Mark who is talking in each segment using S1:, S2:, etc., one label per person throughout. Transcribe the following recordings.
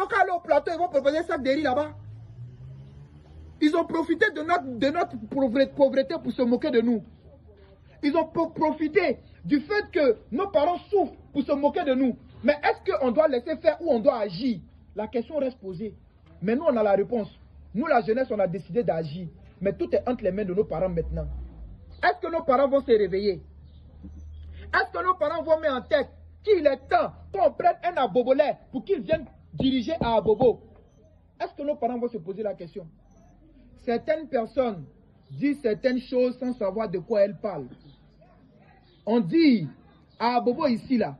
S1: n'ont qu'à aller au plateau, ils vont proposer un sac de riz là-bas. Ils ont profité de notre pauvreté pour se moquer de nous. Ils ont profité du fait que nos parents souffrent pour se moquer de nous. Mais est-ce qu'on doit laisser faire ou on doit agir? La question reste posée. Mais nous, on a la réponse. Nous, la jeunesse, on a décidé d'agir. Mais tout est entre les mains de nos parents maintenant. Est-ce que nos parents vont se réveiller? Est-ce que nos parents vont mettre en tête qu'il est temps qu'on prenne un abobolais pour qu'il vienne diriger à Abobo? Est-ce que nos parents vont se poser la question? Certaines personnes disent certaines choses sans savoir de quoi elles parlent. On dit à Abobo ici, là,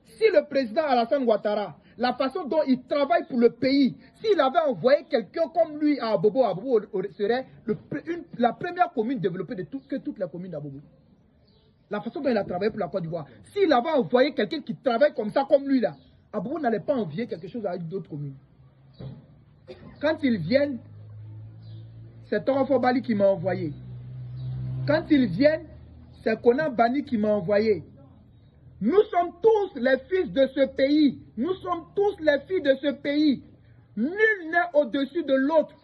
S1: si le président Alassane Ouattara, la façon dont il travaille pour le pays, s'il avait envoyé quelqu'un comme lui à Abobo, Abobo serait la première commune développée que toutes les communes d'Abobo. La façon dont il a travaillé pour la Côte d'Ivoire. S'il avait envoyé quelqu'un qui travaille comme ça, comme lui là, Abobo n'allait pas envier quelque chose à d'autres communes. Quand ils viennent, c'est Torofo Bali qui m'a envoyé. Quand ils viennent, c'est Konan Bani qui m'a envoyé. Nous sommes tous les fils de ce pays. Nous sommes tous les filles de ce pays. Nul n'est au-dessus de l'autre.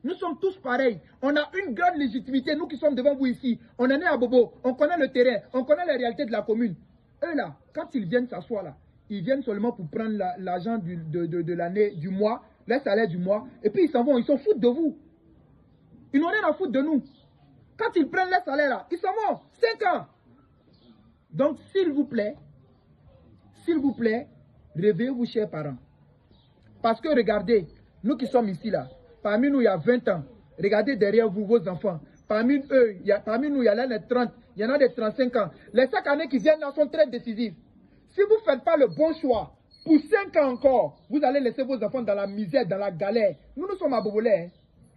S1: Nous sommes tous pareils. On a une grande légitimité, nous qui sommes devant vous ici. On est né à Bobo, on connaît le terrain, on connaît les réalités de la commune. Eux là, quand ils viennent s'asseoir là, ils viennent seulement pour prendre l'argent de l'année, du mois, le salaire du mois, et puis ils s'en vont, ils s'en foutent de vous. Ils n'ont rien à foutre de nous. Quand ils prennent le salaire là, ils s'en vont, 5 ans. Donc s'il vous plaît, réveillez-vous chers parents. Parce que regardez, nous qui sommes ici là, parmi nous il y a 20 ans, regardez derrière vous vos enfants. Parmi nous il y en a les 30, il y en a des 35 ans. Les 5 années qui viennent là sont très décisives. Si vous ne faites pas le bon choix, pour 5 ans encore, vous allez laisser vos enfants dans la misère, dans la galère. Nous sommes à Bobolais, hein.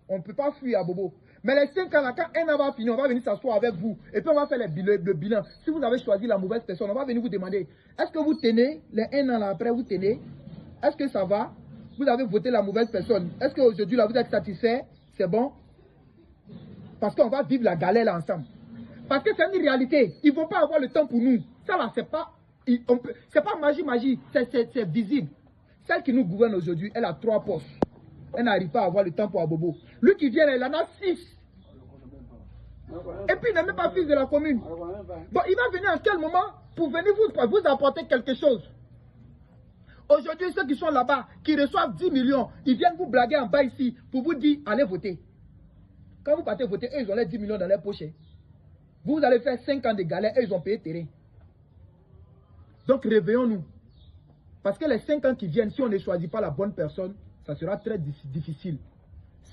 S1: On ne peut pas fuir à Bobo. Mais les 5 ans là, quand un an va finir, on va venir s'asseoir avec vous. Et puis on va faire le bilan. Si vous avez choisi la mauvaise personne, on va venir vous demander, est-ce que vous tenez, les 1 an là après, vous tenez? Est-ce que ça va? Vous avez voté la mauvaise personne. Est-ce qu'aujourd'hui là, vous êtes satisfait? C'est bon? Parce qu'on va vivre la galère là ensemble. Parce que c'est une réalité. Ils ne vont pas avoir le temps pour nous. Ça là, c'est pas magie. C'est visible. Celle qui nous gouverne aujourd'hui, elle a 3 postes. Elle n'arrive pas à avoir le temps pour Abobo. Lui qui vient, il en a 6. Et puis il n'est même pas fils de la commune. Bon, il va venir en quel moment pour venir vous apporter quelque chose? Aujourd'hui, ceux qui sont là-bas, qui reçoivent 10 millions, ils viennent vous blaguer en bas ici pour vous dire, allez voter. Quand vous partez voter, eux, ils ont les 10 millions dans leur poche. Vous allez faire 5 ans de galère, eux, ils ont payé terrain. Donc, réveillons-nous. Parce que les 5 ans qui viennent, si on ne choisit pas la bonne personne, ça sera très difficile.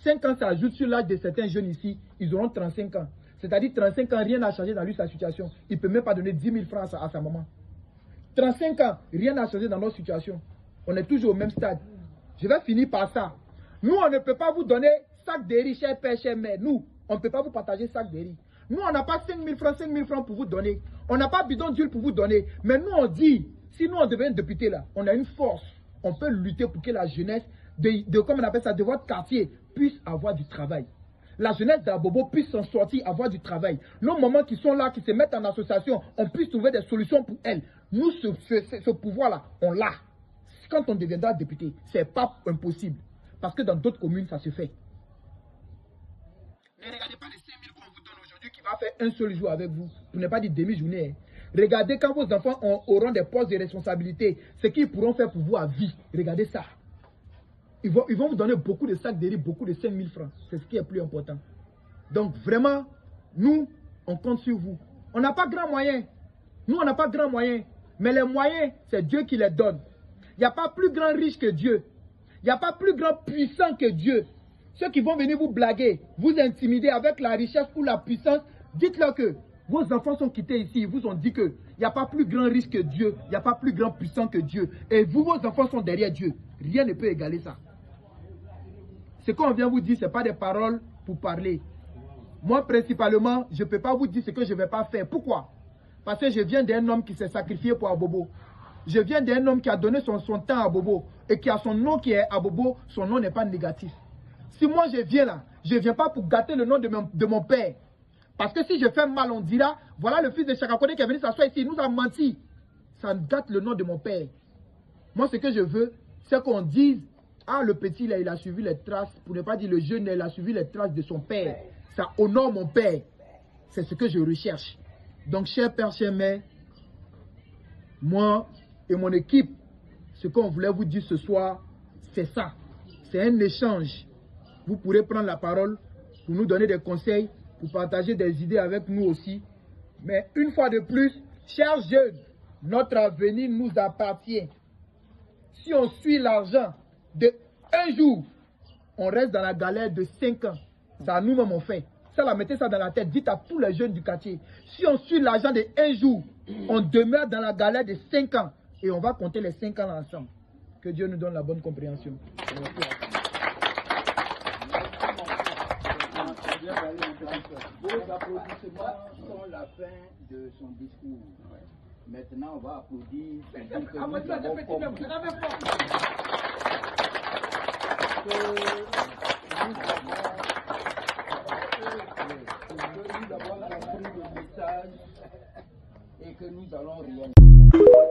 S1: 5 ans, ça ajoute sur l'âge de certains jeunes ici, ils auront 35 ans. C'est-à-dire 35 ans, rien n'a changé dans lui, sa situation. Il ne peut même pas donner 10 000 francs à sa maman. 35 ans, rien n'a changé dans notre situation. On est toujours au même stade. Je vais finir par ça. Nous, on ne peut pas vous donner sac de riz, cher père, cher mère. Nous, on ne peut pas vous partager sac de riz. Nous, on n'a pas 5 000 francs pour vous donner. On n'a pas bidon d'huile pour vous donner. Mais nous, on dit, si nous, on devient député là, on a une force. On peut lutter pour que la jeunesse, comme on appelle ça, de votre quartier, puisse avoir du travail. La jeunesse d'Abobo puisse s'en sortir, avoir du travail. Nos mamans qui sont là, qui se mettent en association, on puisse trouver des solutions pour elles. Nous, ce pouvoir-là, on l'a. Quand on deviendra député, ce n'est pas impossible. Parce que dans d'autres communes, ça se fait. Ne regardez pas les 5 000 qu'on vous donne aujourd'hui qui va faire un seul jour avec vous. Pour ne pas dire demi-journée. Regardez quand vos enfants auront des postes de responsabilité, ce qu'ils pourront faire pour vous à vie. Regardez ça. Ils vont vous donner beaucoup de sacs de riz, beaucoup de 5 000 francs. C'est ce qui est plus important. Donc vraiment, nous, on compte sur vous. On n'a pas grand moyen. Nous, on n'a pas grand moyen. Mais les moyens, c'est Dieu qui les donne. Il n'y a pas plus grand riche que Dieu. Il n'y a pas plus grand puissant que Dieu. Ceux qui vont venir vous blaguer, vous intimider avec la richesse ou la puissance, dites-leur que vos enfants sont quittés ici. Ils vous ont dit qu'il n'y a pas plus grand riche que Dieu. Il n'y a pas plus grand puissant que Dieu. Et vous, vos enfants sont derrière Dieu. Rien ne peut égaler ça. Ce qu'on vient vous dire, ce n'est pas des paroles pour parler. Moi, principalement, je ne peux pas vous dire ce que je ne vais pas faire. Pourquoi? Parce que je viens d'un homme qui s'est sacrifié pour Abobo. Je viens d'un homme qui a donné son temps à Abobo. Et qui a son nom qui est Abobo, son nom n'est pas négatif. Si moi je viens là, je ne viens pas pour gâter le nom de mon père. Parce que si je fais mal, on dira, voilà le fils de Chakakode qui est venu s'asseoir ici, il nous a menti. Ça gâte le nom de mon père. Moi, ce que je veux, c'est qu'on dise, ah, le petit, là, il a suivi les traces, pour ne pas dire le jeune, il a suivi les traces de son père. Ça honore mon père. C'est ce que je recherche. Donc, cher père, chère mère, moi et mon équipe, ce qu'on voulait vous dire ce soir, c'est ça. C'est un échange. Vous pourrez prendre la parole pour nous donner des conseils, pour partager des idées avec nous aussi. Mais une fois de plus, chers jeunes, notre avenir nous appartient. Si on suit l'argent de un jour, on reste dans la galère de 5 ans. Ça nous-mêmes on fait. Ça, la mettez ça dans la tête. Dites à tous les jeunes du quartier. Si on suit l'argent de un jour, on demeure dans la galère de 5 ans. Et on va compter les 5 ans ensemble. Que Dieu nous donne la bonne compréhension.
S2: Vos applaudissements sont la fin de son discours. Maintenant, on va applaudir. Nous avons compris le message et que nous allons réaliser.